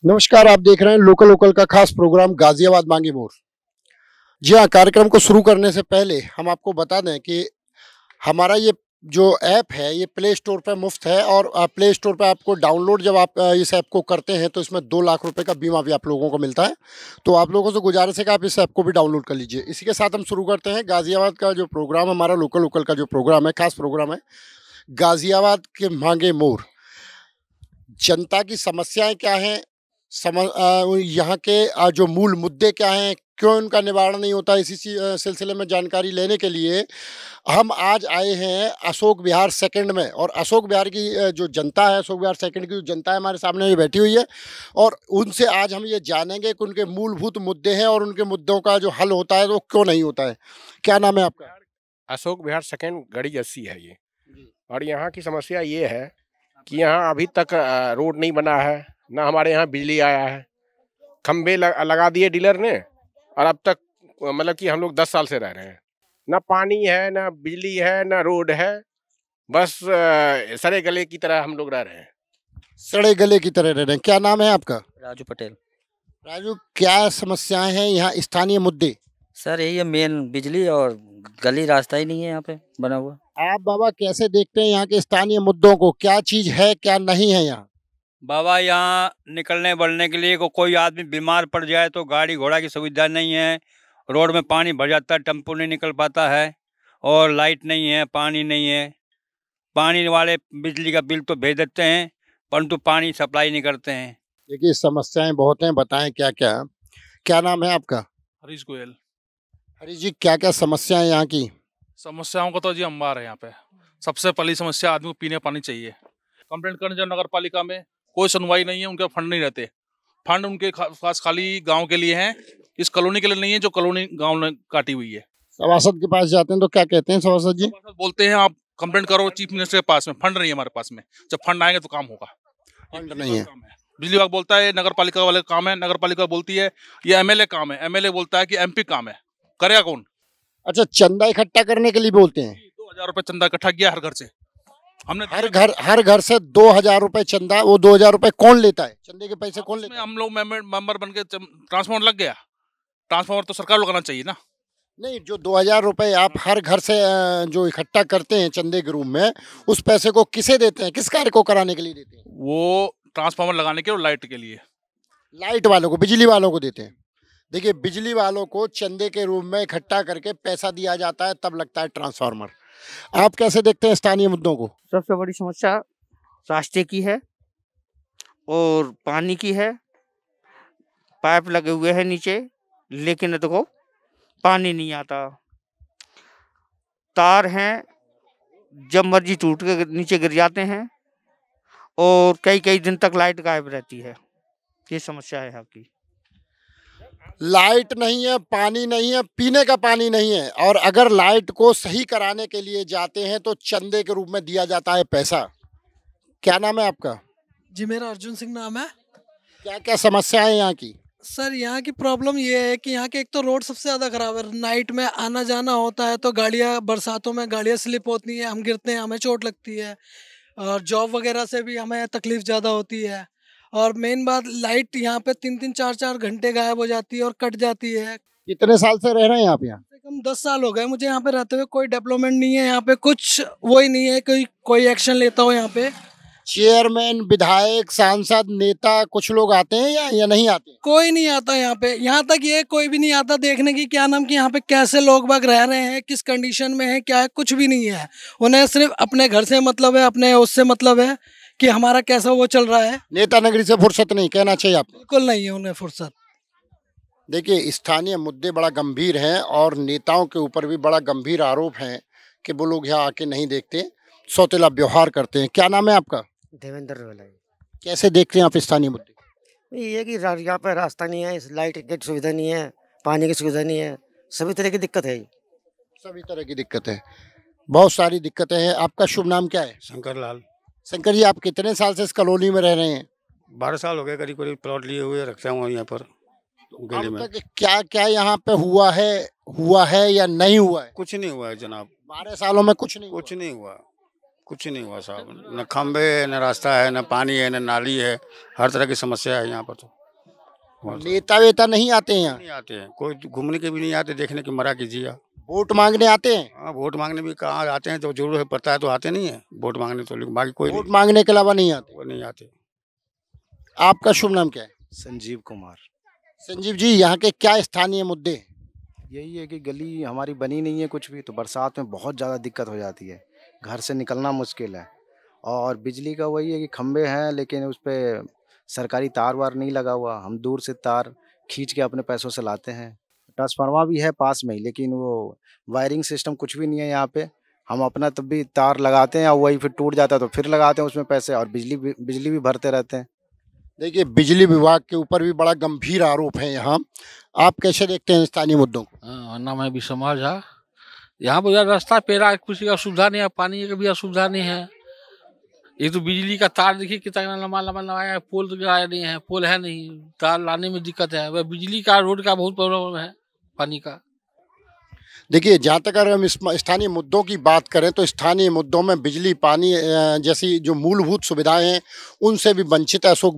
नमस्कार, आप देख रहे हैं लोकल लोकल का खास प्रोग्राम गाजियाबाद मांगी मोड़। जी हाँ, कार्यक्रम को शुरू करने से पहले हम आपको बता दें कि हमारा ये जो ऐप है ये प्ले स्टोर पे मुफ्त है और प्ले स्टोर पे आपको डाउनलोड जब आप इस ऐप को करते हैं तो इसमें 2 लाख रुपए का बीमा भी आप लोगों को मिलता है। तो आप लोगों से गुजारिश है कि आप इस ऐप को भी डाउनलोड कर लीजिए। इसी के साथ हम शुरू करते हैं गाजियाबाद का जो प्रोग्राम, हमारा लोकल लोकल का जो प्रोग्राम है, खास प्रोग्राम है गाजियाबाद के मांगे मोड़। जनता की समस्याएं क्या हैं, यहाँ के जो मूल मुद्दे क्या हैं, क्यों उनका निवारण नहीं होता, इसी सिलसिले में जानकारी लेने के लिए हम आज आए हैं अशोक विहार सेकंड में। और अशोक विहार की जो जनता है, अशोक विहार सेकंड की जो जनता है हमारे सामने ये बैठी हुई है और उनसे आज हम ये जानेंगे कि उनके मूलभूत मुद्दे हैं और उनके मुद्दों का जो हल होता है वो क्यों नहीं होता है। क्या नाम है आपका? अशोक विहार सेकंड गढ़ी 80 है ये। और यहाँ की समस्या ये है कि यहाँ अभी तक रोड नहीं बना है, ना हमारे यहाँ बिजली आया है। खंबे लगा दिए डीलर ने और अब तक मतलब कि हम लोग 10 साल से रह रहे हैं। ना पानी है, ना बिजली है, ना रोड है, बस सड़े गले की तरह हम लोग रह रहे हैं। सड़े गले की तरह रह रहे हैं। क्या नाम है आपका? राजू पटेल। राजू, क्या समस्याएं हैं यहाँ, स्थानीय मुद्दे? सर यही है मेन, बिजली और गली रास्ता ही नहीं है यहाँ पे बना हुआ। आप बाबा कैसे देखते हैं यहाँ के स्थानीय मुद्दों को, क्या चीज है क्या नहीं है यहाँ? बाबा यहाँ निकलने बढ़ने के लिए कोई आदमी बीमार पड़ जाए तो गाड़ी घोड़ा की सुविधा नहीं है। रोड में पानी भर जाता है, टेम्पो नहीं निकल पाता है और लाइट नहीं है, पानी नहीं है। पानी वाले बिजली का बिल तो भेज देते हैं परंतु पानी सप्लाई नहीं करते हैं। देखिए समस्याएं बहुत हैं, बताएं क्या क्या। क्या नाम है आपका? हरीश गोयल। हरीश जी, क्या क्या समस्याएं यहाँ की? समस्याओं का तो जी अंबार है यहाँ पे। सबसे पहली समस्या, आदमी को पीने पानी चाहिए। कंप्लेंट करने जाओ नगर पालिका में, कोई सुनवाई नहीं है, उनके फंड नहीं रहते। फंड उनके पास खाली गांव के लिए हैं, इस कॉलोनी के लिए नहीं है जो कॉलोनी गांव ने काटी हुई है। सभासद के पास जाते हैं तो क्या कहते हैं सभासद जी? बोलते हैं आप कंप्लेंट करो चीफ मिनिस्टर के पास में, फंड नहीं है हमारे पास में, जब फंड आएंगे तो काम होगा। फंड नहीं है। बिजली विभाग बोलता है नगर पालिका वाले काम है, नगर पालिका बोलती है ये एमएलए काम है, एमएलए बोलता है कि एमपी काम है। करेगा कौन? अच्छा, चंदा इकट्ठा करने के लिए बोलते हैं। 2000 रुपए चंदा इकट्ठा किया हर घर से हमने। हर घर से 2000 रुपए चंदा। वो 2000 रुपए कौन लेता है? चंदे के पैसे कौन लेता है? हम लोग मेंबर बन के ट्रांसफार्मर लग गया। ट्रांसफार्मर तो सरकार लगाना चाहिए ना। नहीं, जो 2000 रुपए आप हर घर से जो इकट्ठा करते हैं चंदे के रूप में, उस पैसे को किसे देते हैं, किस कार्य को कराने के लिए देते हैं? वो ट्रांसफार्मर लगाने के और लाइट के लिए। लाइट वालों को, बिजली वालों को देते हैं। देखिए, बिजली वालों को चंदे के रूप में इकट्ठा करके पैसा दिया जाता है, तब लगता है ट्रांसफार्मर। आप कैसे देखते हैं स्थानीय मुद्दों को? सबसे बड़ी समस्या रास्ते की है और पानी की है। पाइप लगे हुए हैं नीचे, लेकिन देखो पानी नहीं आता। तार हैं, जब मर्जी टूट के नीचे गिर जाते हैं और कई कई दिन तक लाइट गायब रहती है। ये समस्या है आपकी। लाइट नहीं है, पानी नहीं है, पीने का पानी नहीं है। और अगर लाइट को सही कराने के लिए जाते हैं तो चंदे के रूप में दिया जाता है पैसा। क्या नाम है आपका? जी, मेरा अर्जुन सिंह नाम है। क्या क्या समस्या है यहाँ की? सर यहाँ की प्रॉब्लम ये है कि यहाँ के एक तो रोड सबसे ज़्यादा ख़राब है। नाइट में आना जाना होता है तो गाड़ियाँ, बरसातों में गाड़ियाँ स्लिप होती हैं, हम गिरते हैं, हमें चोट लगती है और जॉब वगैरह से भी हमें तकलीफ़ ज़्यादा होती है। और मेन बात, लाइट यहाँ पे 3-3 4-4 घंटे गायब हो जाती है और कट जाती है। कितने साल से रह रहे हैं आप यहाँ? कम 10 साल हो गए मुझे यहाँ पे रहते हुए। कोई डेवलपमेंट नहीं है यहाँ पे, कुछ वो ही नहीं है, कोई एक्शन लेता हो यहाँ पे। चेयरमैन, विधायक, सांसद, नेता कुछ लोग आते हैं या नहीं आते? कोई नहीं आता यहाँ पे। यहाँ तक ये कोई भी नहीं आता देखने की क्या नाम कि यहाँ पे कैसे लोग बाग रह रहे हैं, किस कंडीशन में है, क्या है, कुछ भी नहीं है। उन्हें सिर्फ अपने घर से मतलब है, अपने उससे मतलब है कि हमारा कैसा वो चल रहा है। नेता नगरी से फुर्सत नहीं, कहना चाहिए आपको। बिल्कुल नहीं है उन्हें फुर्सत। देखिए, स्थानीय मुद्दे बड़ा गंभीर हैं और नेताओं के ऊपर भी बड़ा गंभीर आरोप है कि वो लोग यहाँ आके नहीं देखते, सौतेला व्यवहार करते हैं। क्या नाम है आपका? देवेंद्र रोला। कैसे देखते हैं आप स्थानीय मुद्दे? ये कि यहाँ पर रास्ता नहीं है, लाइट की सुविधा नहीं है, पानी की सुविधा नहीं है, सभी तरह की दिक्कत है। सभी तरह की दिक्कत है, बहुत सारी दिक्कतें हैं। आपका शुभ नाम क्या है? शंकर लाल। शंकर जी, आप कितने साल से इस कॉलोनी में रह रहे हैं? 12 साल हो गए करीब करीब। प्लॉट लिए हुए रखता हूँ यहाँ पर गली में। क्या क्या यहाँ पे हुआ है या नहीं हुआ है? कुछ नहीं हुआ है जनाब। 12 सालों में कुछ नहीं हुआ। कुछ नहीं हुआ साहब, न खम्बे, न रास्ता है, न पानी है, न नाली है, हर तरह की समस्या है यहाँ पर। तो नेता वेता नहीं आते हैं यहाँ? नहीं आते हैं, कोई घूमने के भी नहीं आते, देखने की मरा कीजिए। वोट मांगने आते हैं? हाँ, वोट मांगने भी कहाँ आते हैं, तो जरूरत पड़ता है तो आते नहीं है वोट मांगने, तो लेकिन बाकी कोई वोट मांगने के अलावा नहीं आते? वो नहीं आते। आपका शुभ नाम क्या है? संजीव कुमार। संजीव जी, यहाँ के क्या स्थानीय मुद्दे हैं? यही है कि गली हमारी बनी नहीं है कुछ भी, तो बरसात में बहुत ज़्यादा दिक्कत हो जाती है, घर से निकलना मुश्किल है। और बिजली का वही है कि खंबे हैं लेकिन उस पर सरकारी तार वार नहीं लगा हुआ, हम दूर से तार खींच के अपने पैसों से लाते हैं। ट्रांसफार्मर भी है पास में ही, लेकिन वो वायरिंग सिस्टम कुछ भी नहीं है यहाँ पे। हम अपना तब भी तार लगाते हैं और वही फिर टूट जाता है तो फिर लगाते हैं उसमें पैसे, और बिजली भी भरते रहते हैं। देखिए, बिजली विभाग के ऊपर भी बड़ा गंभीर आरोप है यहाँ। आप कैसे देखते हैं स्थानीय मुद्दों को? नाम है विश्वमाल झा। यहाँ पर यार रास्ता पेरा किसी का सुविधा नहीं है, पानी की भी असुविधा नहीं है। ये तो बिजली का तार देखिए कितना लंबा लंबा लगाया है, पोल तो गिराया नहीं है, पोल है नहीं, तार लाने में दिक्कत है। वह बिजली का, रोड का बहुत प्रॉब्लम है, पानी का। देखिए, जहाँ तक अगर हम स्थानीय मुद्दों की बात करें तो स्थानीय मुद्दों में बिजली, पानी जैसी जो मूलभूत सुविधाएं हैं उनसे भी वंचित है अशोक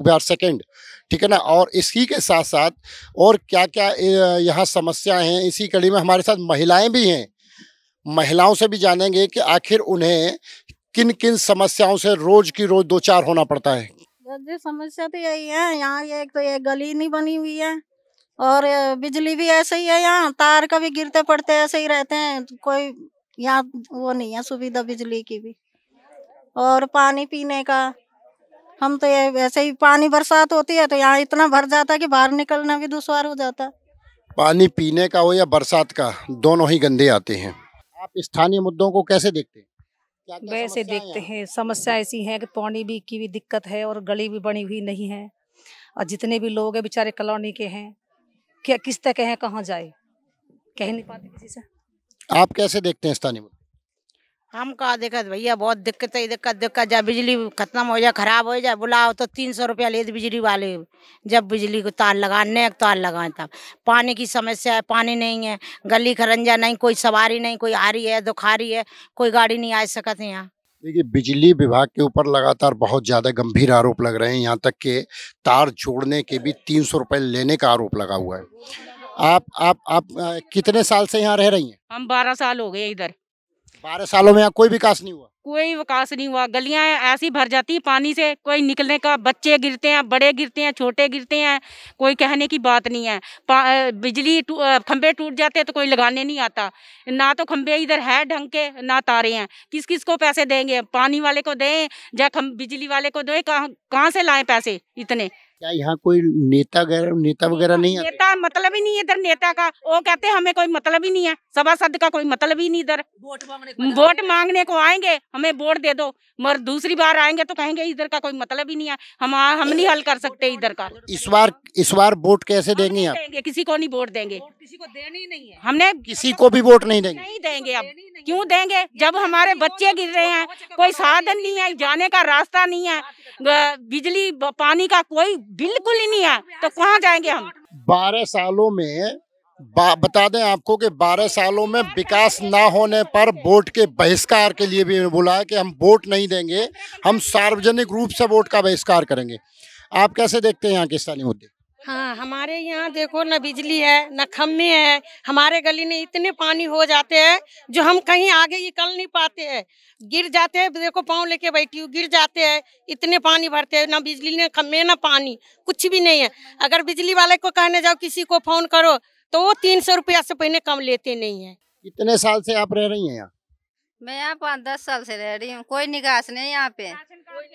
विहार सेकंड, ठीक है ना। और इसी के साथ साथ और क्या क्या यहाँ समस्याएं हैं, इसी कड़ी में हमारे साथ महिलाएं भी हैं। महिलाओं से भी जानेंगे कि आखिर उन्हें किन किन समस्याओं से रोज की रोज दो चार होना पड़ता है। जी, समस्या तो यही है, यहाँ एक तो ये गली नहीं बनी हुई है और बिजली भी ऐसे ही है, यहाँ तार कभी गिरते पड़ते ऐसे ही रहते हैं, कोई यहाँ वो नहीं है सुविधा बिजली की भी। और पानी पीने का, हम तो ये वैसे ही पानी बरसात होती है तो यहाँ इतना भर जाता है कि बाहर निकलना भी दुश्वार हो जाता है। पानी पीने का हो या बरसात का, दोनों ही गंदे आते हैं। आप स्थानीय मुद्दों को कैसे देखते हैं? क्या-क्या वैसे समस्याएं देखते हैं? हैं, समस्या ऐसी है कि पानी भी की भी दिक्कत है और गली भी बनी हुई नहीं है, और जितने भी लोग हैं बेचारे कॉलोनी के हैं, क्या किस तक हैं, कहाँ जाए, कह नहीं पाते किसी से। आप कैसे देखते हैं स्थानीय मुद्दे? हम कहा दिक्कत भैया, बहुत दिक्कत है, दिक्कत जब बिजली खत्म हो जाए, खराब हो जाए, बुलाओ तो 300 रुपया लेते बिजली वाले। जब बिजली को तार लगाने तार लगाए, तब पानी की समस्या है, पानी नहीं है, गली खरंजा नहीं, कोई सवारी नहीं, कोई आ रही है दुखा रही है, कोई गाड़ी नहीं आ सकती यहाँ। देखिए, बिजली विभाग के ऊपर लगातार बहुत ज़्यादा गंभीर आरोप लग रहे हैं, यहाँ तक कि तार जोड़ने के भी 300 रुपये लेने का आरोप लगा हुआ है। आप कितने साल से यहाँ रह रही हैं? हम 12 साल हो गए इधर। 12 सालों में यहाँ कोई विकास नहीं हुआ? कोई विकास नहीं हुआ, गलियां ऐसी भर जाती पानी से, कोई निकलने का, बच्चे गिरते हैं, बड़े गिरते हैं, छोटे गिरते हैं, कोई कहने की बात नहीं है। बिजली खंबे टूट जाते हैं तो कोई लगाने नहीं आता, ना तो खंबे इधर है ढंग के, ना तारे हैं। किस किस को पैसे देंगे? पानी वाले को दें या बिजली वाले को दें? कहाँ से लाएं पैसे इतने? क्या यहाँ कोई नेता वगैरह नहीं आते? नेता मतलब ही नहीं है इधर, नेता का वो कहते हैं हमें कोई मतलब ही नहीं है, सभासद का कोई मतलब ही नहीं इधर। वोट मांगने को आएंगे, हमें वोट दे दो, मगर दूसरी बार आएंगे तो कहेंगे इधर का कोई मतलब ही नहीं है, हम नहीं हल कर सकते इधर का। इस बार वोट कैसे देंगे आप? किसी को नहीं वोट देंगे, किसी को देनी ही नहीं है, हमने किसी को भी वोट नहीं देंगे? नहीं देंगे। अब क्यों देंगे जब हमारे बच्चे गिर रहे हैं, कोई साधन नहीं है, जाने का रास्ता नहीं है, बिजली पानी का कोई बिल्कुल ही नहीं है, तो कहाँ जाएंगे हम? 12 सालों में बता दें आपको कि 12 सालों में विकास ना होने पर वोट के बहिष्कार के लिए भी बोला है कि हम वोट नहीं देंगे, हम सार्वजनिक रूप से वोट का बहिष्कार करेंगे। आप कैसे देखते हैं यहाँ के स्थानीय मुद्दे? हाँ, हमारे यहाँ देखो न बिजली है न खम्भे हैं, हमारे गली में इतने पानी हो जाते हैं जो हम कहीं आगे निकल नहीं पाते हैं, गिर जाते हैं। देखो पाँव लेके बैठी हूँ, गिर जाते हैं, इतने पानी भरते हैं, ना बिजली न खम्भे न पानी, कुछ भी नहीं है। अगर बिजली वाले को कहने जाओ, किसी को फोन करो तो वो 300 रुपया से पहले कम लेते नहीं है। कितने साल से आप रह रही हैं यहाँ? मैं यहाँ 5-10 साल से रह रही हूँ, कोई निकास नहीं यहाँ पे,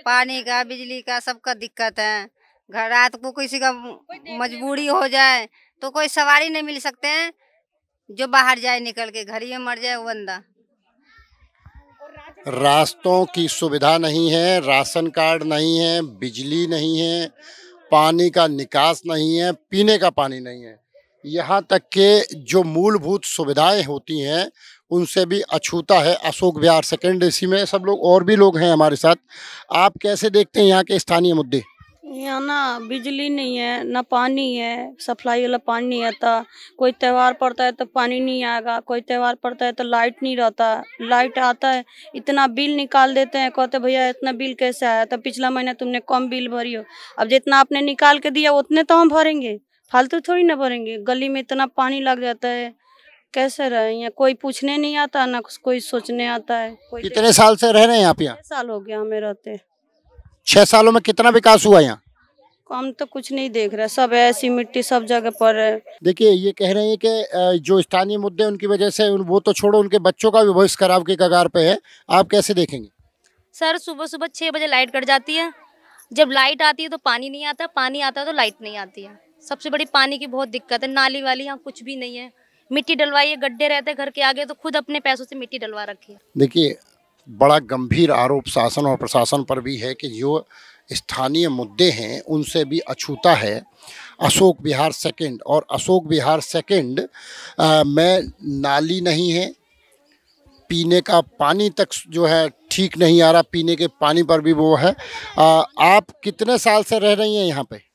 पानी का, बिजली का, सबका दिक्कत है। घर रात को किसी का मजबूरी हो जाए तो कोई सवारी नहीं मिल सकते हैं, जो बाहर जाए निकल के, घर ही मर जाए वो बंदा। रास्तों की सुविधा नहीं है, राशन कार्ड नहीं है, बिजली नहीं है, पानी का निकास नहीं है, पीने का पानी नहीं है, यहाँ तक के जो मूलभूत सुविधाएं होती हैं उनसे भी अछूता है अशोक विहार सेकंड। इसी में सब लोग और भी लोग हैं हमारे साथ। आप कैसे देखते हैं यहाँ के स्थानीय मुद्दे? यहाँ ना बिजली नहीं है, ना पानी है, सप्लाई वाला पानी नहीं आता। कोई त्योहार पड़ता है तो पानी नहीं आएगा, कोई त्योहार पड़ता है तो लाइट नहीं रहता। लाइट आता है, इतना बिल निकाल देते हैं, कहते भैया इतना बिल कैसे आया? तो पिछला महीना तुमने कम बिल भरी हो, अब जितना आपने निकाल के दिया उतने तो हम भरेंगे, फालतू थोड़ी ना भरेंगे। गली में इतना पानी लग जाता है, कैसे रहे? यहाँ कोई पूछने नहीं आता, ना कोई सोचने आता है। कोई कितने साल से रह रहे हैं आप यहाँ? 6 साल हो गया हमें रहते। 6 सालों में कितना विकास हुआ यहाँ? हम तो कुछ नहीं देख रहे, सब ऐसी मिट्टी सब जगह पर है। देखिए, ये कह रहे हैं कि जो स्थानीय मुद्दे उनकी वजह से वो तो छोड़ो, उनके बच्चों का भी भविष्य खराब के कगार पे है। आप कैसे देखेंगे? सर सुबह सुबह 6 बजे लाइट कट जाती है, जब लाइट आती है तो पानी नहीं आता, पानी आता है तो लाइट नहीं आती है। सबसे बड़ी पानी की बहुत दिक्कत है। नाली वाली यहाँ कुछ भी नहीं है, मिट्टी डलवाई है, गड्ढे रहते हैं घर के आगे, तो खुद अपने पैसों से मिट्टी डलवा रखी है। देखिए, बड़ा गंभीर आरोप शासन और प्रशासन पर भी है कि जो स्थानीय मुद्दे हैं उनसे भी अछूता है। अशोक विहार सेकंड और अशोक विहार सेकंड में नाली नहीं है, पीने का पानी तक जो है ठीक नहीं आ रहा, पीने के पानी पर भी वो है। आप कितने साल से रह रही हैं यहाँ पे?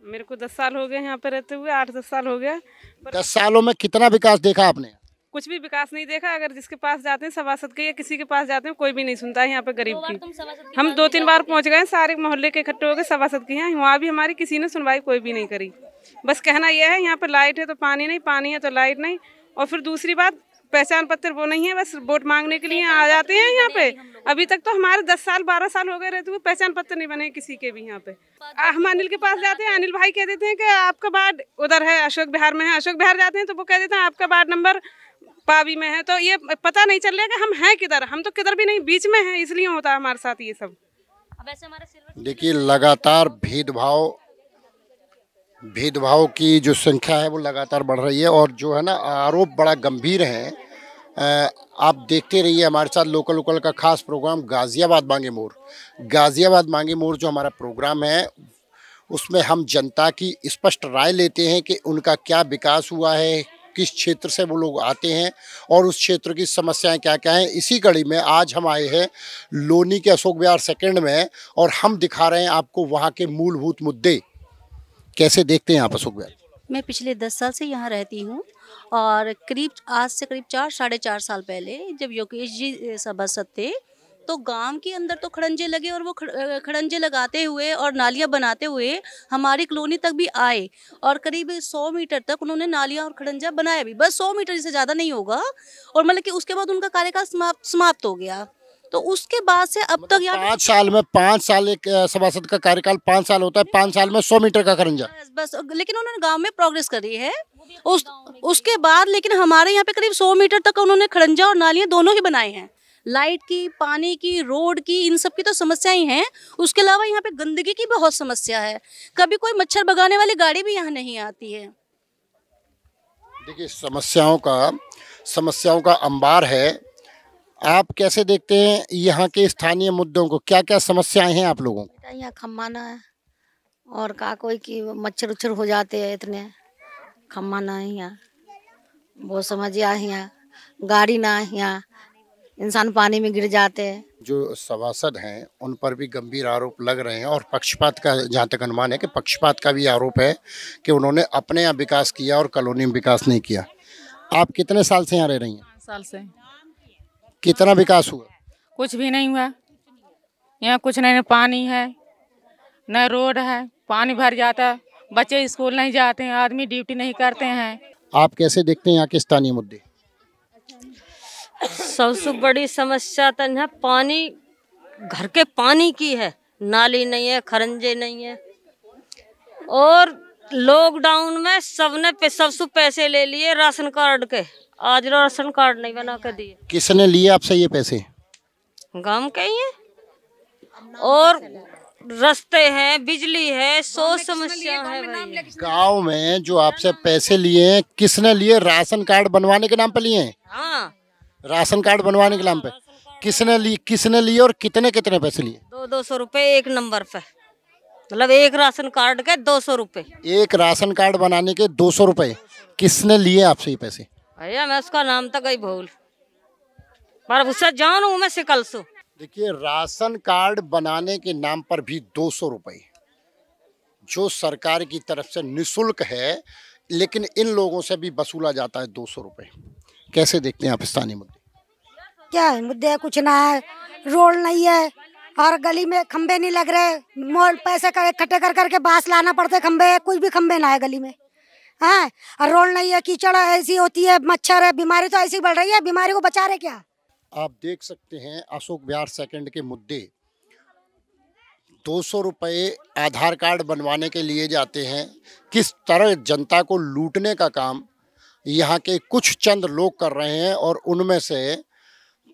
मेरे को 10 साल हो गए यहाँ पे रहते हुए, 8-10 साल हो गया। 10 सालों में कितना विकास देखा आपने? कुछ भी विकास नहीं देखा। अगर जिसके पास जाते हैं सभासद के या किसी के पास जाते हैं, कोई भी नहीं सुनता है यहाँ पे गरीब की। हम 2-3 बार पहुँच गए, सारे मोहल्ले के इकट्ठे हो गए सभासद के यहाँ, वहाँ भी हमारी किसी ने सुनवाई कोई भी नहीं करी। बस कहना यह है यहाँ पे लाइट है तो पानी नहीं, पानी है तो लाइट नहीं। और फिर दूसरी बात, पहचान पत्र वो नहीं है, बस वोट मांगने के लिए आ जाते हैं यहाँ पे। अभी तक तो हमारे 10 साल 12 साल हो गए रहते हुए पहचान पत्र नहीं बने किसी के भी यहाँ पे। हम अनिल के पास जाते हैं, अनिल भाई कह देते हैं कि आपका वार्ड उधर है, अशोक विहार में है। अशोक विहार जाते हैं तो वो कह देते हैं आपका वार्ड नंबर पावी में है। तो ये पता नहीं चल रहा कि हम हैं किधर, हम तो किधर भी नहीं, बीच में हैं, इसलिए होता है हमारे साथ ये सब। देखिए, लगातार भेदभाव की जो संख्या है वो लगातार बढ़ रही है और जो है ना आरोप बड़ा गंभीर है। आप देखते रहिए हमारे साथ लोकल का खास प्रोग्राम गाजियाबाद मांगे मोर। गाजियाबाद मांगे मोर जो हमारा प्रोग्राम है उसमें हम जनता की स्पष्ट राय लेते हैं कि उनका क्या विकास हुआ है, किस क्षेत्र से वो लोग आते हैं और उस क्षेत्र की समस्याएं क्या क्या हैं। इसी कड़ी में आज हम आए हैं लोनी के अशोक विहार सेकंड में और हम दिखा रहे हैं आपको वहाँ के मूलभूत मुद्दे। कैसे देखते हैं आप अशोक विहार? मैं पिछले 10 साल से यहाँ रहती हूँ और आज से करीब 4-4.5 साल पहले जब योगेश जी सभासद थे तो गांव के अंदर तो खड़ंजे लगे और वो खड़ंजे लगाते हुए और नालियाँ बनाते हुए हमारी कॉलोनी तक भी आए और करीब 100 मीटर तक उन्होंने नालियाँ और खड़ंजा बनाया भी, बस 100 मीटर से ज़्यादा नहीं होगा। और मतलब कि उसके बाद उनका कार्यकाल समाप्त हो गया। तो उसके बाद से अब तक यहाँ 5 साल में 5 साल एक सभासद का कार्यकाल 5 साल होता है, 5 साल में 100 मीटर का खड़ंजा बस। लेकिन उन्होंने गांव में प्रोग्रेस करी है उसके बाद, लेकिन हमारे यहाँ पे करीब 100 मीटर तक उन्होंने खड़ंजा और नालियाँ दोनों ही बनाए हैं। लाइट की, पानी की, रोड की, इन सब की तो समस्याएं हैं। उसके अलावा यहाँ पे गंदगी की बहुत समस्या है, कभी कोई मच्छर भगाने वाली गाड़ी भी यहाँ नहीं आती है। देखिए, समस्याओं का अंबार है। आप कैसे देखते हैं यहाँ के स्थानीय मुद्दों को? क्या क्या समस्याएं हैं आप लोगों को? यहाँ खम्माना है और का कोई की मच्छर उच्छर हो जाते हैं, इतने खम्माना है यहाँ, बहुत समस्या है यहाँ, गाड़ी ना है यहाँ, इंसान पानी में गिर जाते हैं। जो सभासद हैं उन पर भी गंभीर आरोप लग रहे हैं और पक्षपात का, जहाँ तक अनुमान है कि पक्षपात का भी आरोप है कि उन्होंने अपने यहाँ विकास किया और कॉलोनी में विकास नहीं किया। आप कितने साल से यहाँ रह रही हैं? 5 साल से। कितना विकास हुआ? कुछ भी नहीं हुआ यहाँ, कुछ नहीं, न पानी है न रोड है, पानी भर जाता है, बच्चे स्कूल नहीं जाते हैं, आदमी ड्यूटी नहीं करते हैं। आप कैसे देखते हैं यहाँ के स्थानीय मुद्दे? सबसे बड़ी समस्या तो है पानी, घर के पानी की है, नाली नहीं है, खरंजे नहीं है। और लॉकडाउन में सबसे पैसे ले लिए राशन कार्ड के, आज राशन कार्ड नहीं बना कर दिए। किसने लिए आपसे ये पैसे? गांव के ही है। और रास्ते हैं, बिजली है, सौ समस्या है भाई। गांव में जो आपसे पैसे लिए हैं किसने लिए? राशन कार्ड बनवाने के नाम पे लिए हैं? हाँ, राशन कार्ड बनवाने के नाम पे किसने लिए और कितने पैसे लिए? 200 रुपए एक नंबर पे, मतलब एक राशन कार्ड के 200 रुपए। एक राशन कार्ड बनाने के 200 रुपए किसने लिए आपसे ये पैसे? भैया मैं उसका नाम तो गई भूल, पर उससे जानू मैं सिकल सू। देखिए, राशन कार्ड बनाने के नाम पर भी 200 रुपए, जो सरकार की तरफ से निःशुल्क है, लेकिन इन लोगों से भी वसूला जाता है 200 रुपये। कैसे देखते हैं आप स्थानीय मुद्दे? क्या है मुद्दे? कुछ ना है, रोड नहीं है और गली में खंबे नहीं लग रहे, मोल पैसे का इकट्ठे कर करके बांस लाना पड़ते खंबे, कुछ भी खंबे ना है गली में। हाँ, और रोड नहीं है, कीचड़ ऐसी होती है, मच्छर है, बीमारी तो ऐसी बढ़ रही है, बीमारी को बचा रहे क्या? आप देख सकते हैं अशोक विहार सेकंड के मुद्दे। 200 रुपये आधार कार्ड बनवाने के लिए जाते हैं। किस तरह जनता को लूटने का काम यहाँ के कुछ चंद लोग कर रहे हैं, और उनमें से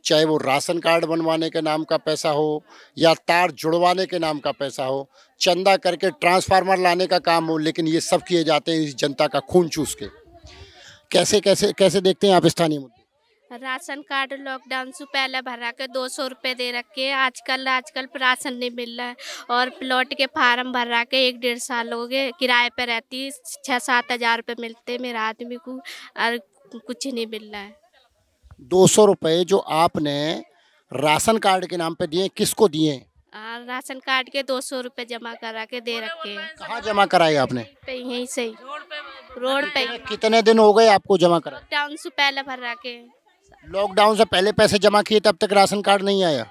चाहे वो राशन कार्ड बनवाने के नाम का पैसा हो या तार जुड़वाने के नाम का पैसा हो, चंदा करके ट्रांसफार्मर लाने का काम हो, लेकिन ये सब किए जाते हैं इस जनता का खून चूस के। कैसे कैसे कैसे देखते हैं आप स्थानीय मुद्दे? राशन कार्ड लॉकडाउन से पहले भरा के 200 रुपये दे रखे हैं। आजकल राशन नहीं मिल रहा है, और प्लॉट के फार्म भरा के 1-1.5 साल हो गए, किराए पे रहती, 6-7 हज़ार रुपये मिलते मेरा आदमी को, और कुछ नहीं मिल रहा है। 200 रुपये जो आपने राशन कार्ड के नाम पे दिए, किसको दिए? राशन कार्ड के 200 रुपये जमा करा के दे रखे हैं। कहाँ जमा कराए आपने? यहीं से रोड पे। कितने दिन हो गए आपको जमा कराए? लॉकडाउन से पहले भरा के। लॉकडाउन से पहले पैसे जमा किए तब तक राशन कार्ड नहीं आया?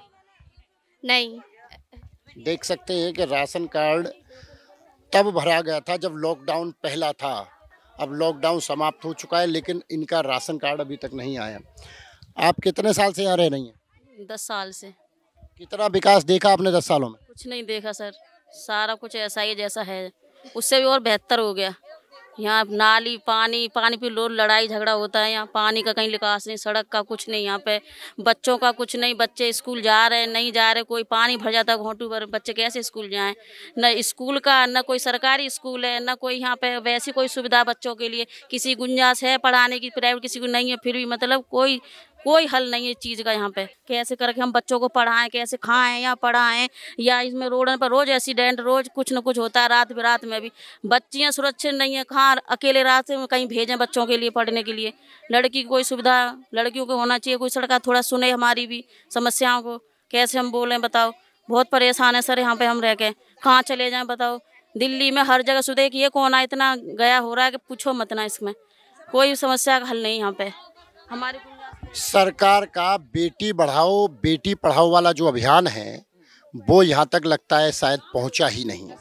नहीं। देख सकते हैं कि राशन कार्ड तब भरा गया था जब लॉकडाउन पहला था। अब लॉकडाउन समाप्त हो चुका है, लेकिन इनका राशन कार्ड अभी तक नहीं आया। आप कितने साल से यहाँ रह रही हैं? 10 साल से। कितना विकास देखा आपने 10 सालों में? कुछ नहीं देखा सर, सारा कुछ ऐसा ही जैसा है, उससे भी और बेहतर हो गया। यहाँ नाली पानी पे लोग लड़ाई झगड़ा होता है, यहाँ पानी का कहीं निकास नहीं, सड़क का कुछ नहीं, यहाँ पे बच्चों का कुछ नहीं, बच्चे स्कूल जा रहे हैं नहीं जा रहे, कोई पानी भर जाता है घोंटू पर, बच्चे कैसे स्कूल जाएं? न स्कूल का, न कोई सरकारी स्कूल है, न कोई यहाँ पे वैसी कोई सुविधा बच्चों के लिए, किसी गुंजाइश है पढ़ाने की, प्राइवेट किसी को नहीं है, फिर भी मतलब कोई हल नहीं है इस चीज़ का। यहाँ पे कैसे करके हम बच्चों को पढ़ाएं, कैसे खाएं या पढ़ाएं, या इसमें रोडों पर रोज़ एक्सीडेंट, रोज़ कुछ न कुछ होता है, रात में भी बच्चियाँ सुरक्षित नहीं है, कहाँ अकेले रास्ते में कहीं भेजें बच्चों के लिए पढ़ने के लिए। लड़की की कोई सुविधा लड़कियों को होना चाहिए, कोई सड़क थोड़ा सुने हमारी भी समस्याओं को, कैसे हम बोलें बताओ? बहुत परेशान है सर यहाँ पे हम रह के, कहाँ चले जाएँ बताओ? दिल्ली में हर जगह सुधे कि ये कौन है, इतना गया हो रहा है कि पूछो मत ना, इसमें कोई समस्या का हल नहीं यहाँ पे। हमारी सरकार का बेटी बढ़ाओ बेटी पढ़ाओ वाला जो अभियान है, वो यहाँ तक लगता है शायद पहुँचा ही नहीं।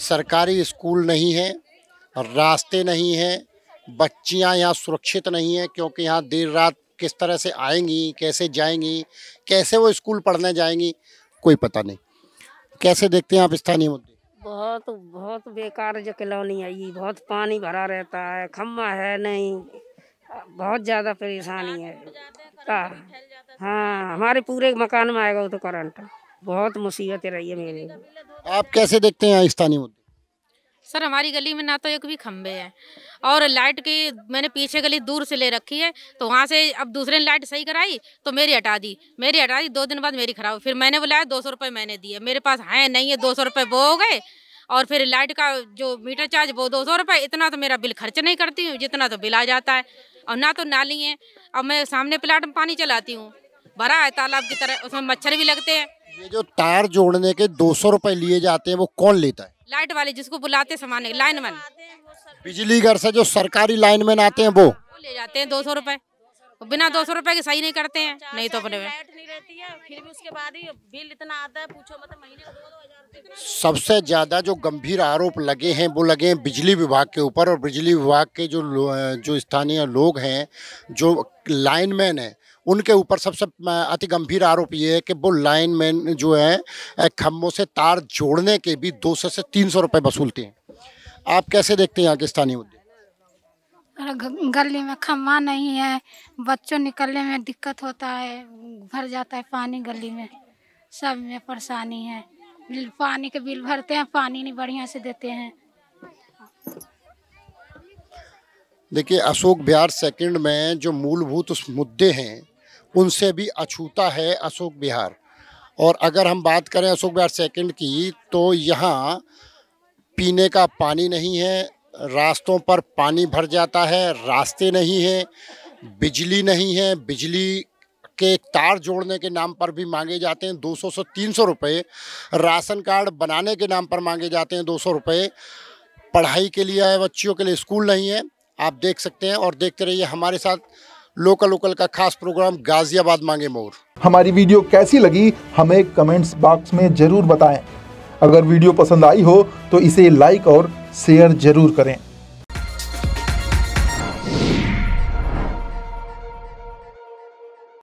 सरकारी स्कूल नहीं है, रास्ते नहीं है, बच्चियाँ यहाँ सुरक्षित नहीं है, क्योंकि यहाँ देर रात किस तरह से आएंगी, कैसे जाएंगी, कैसे वो स्कूल पढ़ने जाएंगी, कोई पता नहीं। कैसे देखते हैं आप स्थानीय मुद्दे? बहुत बेकार जो कॉलोनी है, ये बहुत पानी भरा रहता है, खम्मा है नहीं, बहुत ज़्यादा परेशानी है। हाँ, हमारे पूरे मकान में आएगा तो करंट, बहुत मुसीबत रही है मेरे। आप कैसे देखते हैं स्थानीय मुद्दे? सर हमारी गली में ना तो एक भी खंबे हैं, और लाइट की मैंने पीछे गली दूर से ले रखी है, तो वहाँ से अब दूसरे ने लाइट सही कराई तो मेरी हटा दी 2 दिन बाद मेरी खराब। फिर मैंने बुलाया, 200 रुपये मैंने दिए, मेरे पास है नहीं है, 200 रुपये वो हो गए, और फिर लाइट का जो मीटर चार्ज वो 200 रुपये। इतना तो मेरा बिल खर्च नहीं करती हूँ जितना तो बिल आ जाता है, और ना तो नाली है। अब मैं सामने प्लाट में पानी चलाती हूँ, भरा है तालाब की तरह, उसमें मच्छर भी लगते हैं। ये जो तार जोड़ने के 200 रुपये लिए जाते हैं, वो कौन लेता है? लाइट वाले, जिसको बुलाते सामान, लाइनमैन। बिजली घर से जो सरकारी लाइनमैन आते हैं वो ले जाते हैं 200 रुपये, बिना 200 रुपये के सही नहीं करते हैं, नहीं तो अपने लाइट नहीं रहती है, फिर भी उसके बाद ही बिल इतना आता है, पूछो मत, महीने का 2-2 हज़ार। सबसे ज़्यादा जो गंभीर आरोप लगे हैं वो लगे हैं बिजली विभाग के ऊपर, और बिजली विभाग के जो स्थानीय लोग हैं, जो लाइनमैन हैं, उनके ऊपर सबसे अति गंभीर आरोप ये है कि वो लाइनमैन जो है खम्भों से तार जोड़ने के भी 200 से 300 रुपये वसूलते हैं। आप कैसे देखते हैं यहाँ के स्थानीय मुद्दे? गली में खम्भा नहीं है, बच्चों निकलने में दिक्कत होता है, भर जाता है पानी गली में, सब में परेशानी है। पानी के बिल भरते हैं, पानी नहीं बढ़िया से देते हैं। देखिए, अशोक विहार सेकंड में जो मूलभूत मुद्दे हैं उनसे भी अछूता है अशोक विहार। और अगर हम बात करें अशोक विहार सेकंड की, तो यहाँ पीने का पानी नहीं है, रास्तों पर पानी भर जाता है, रास्ते नहीं है, बिजली नहीं है, बिजली के एक तार जोड़ने के नाम पर भी मांगे जाते हैं 200 से 300 रुपये। राशन कार्ड बनाने के नाम पर मांगे जाते हैं 200 रुपये। पढ़ाई के लिए बच्चियों के लिए स्कूल नहीं है। आप देख सकते हैं और देखते रहिए हमारे साथ लोकल का खास प्रोग्राम गाजियाबाद मांगे मोर। हमारी वीडियो कैसी लगी हमें कमेंट्स बॉक्स में ज़रूर बताएं। अगर वीडियो पसंद आई हो तो इसे लाइक और शेयर ज़रूर करें।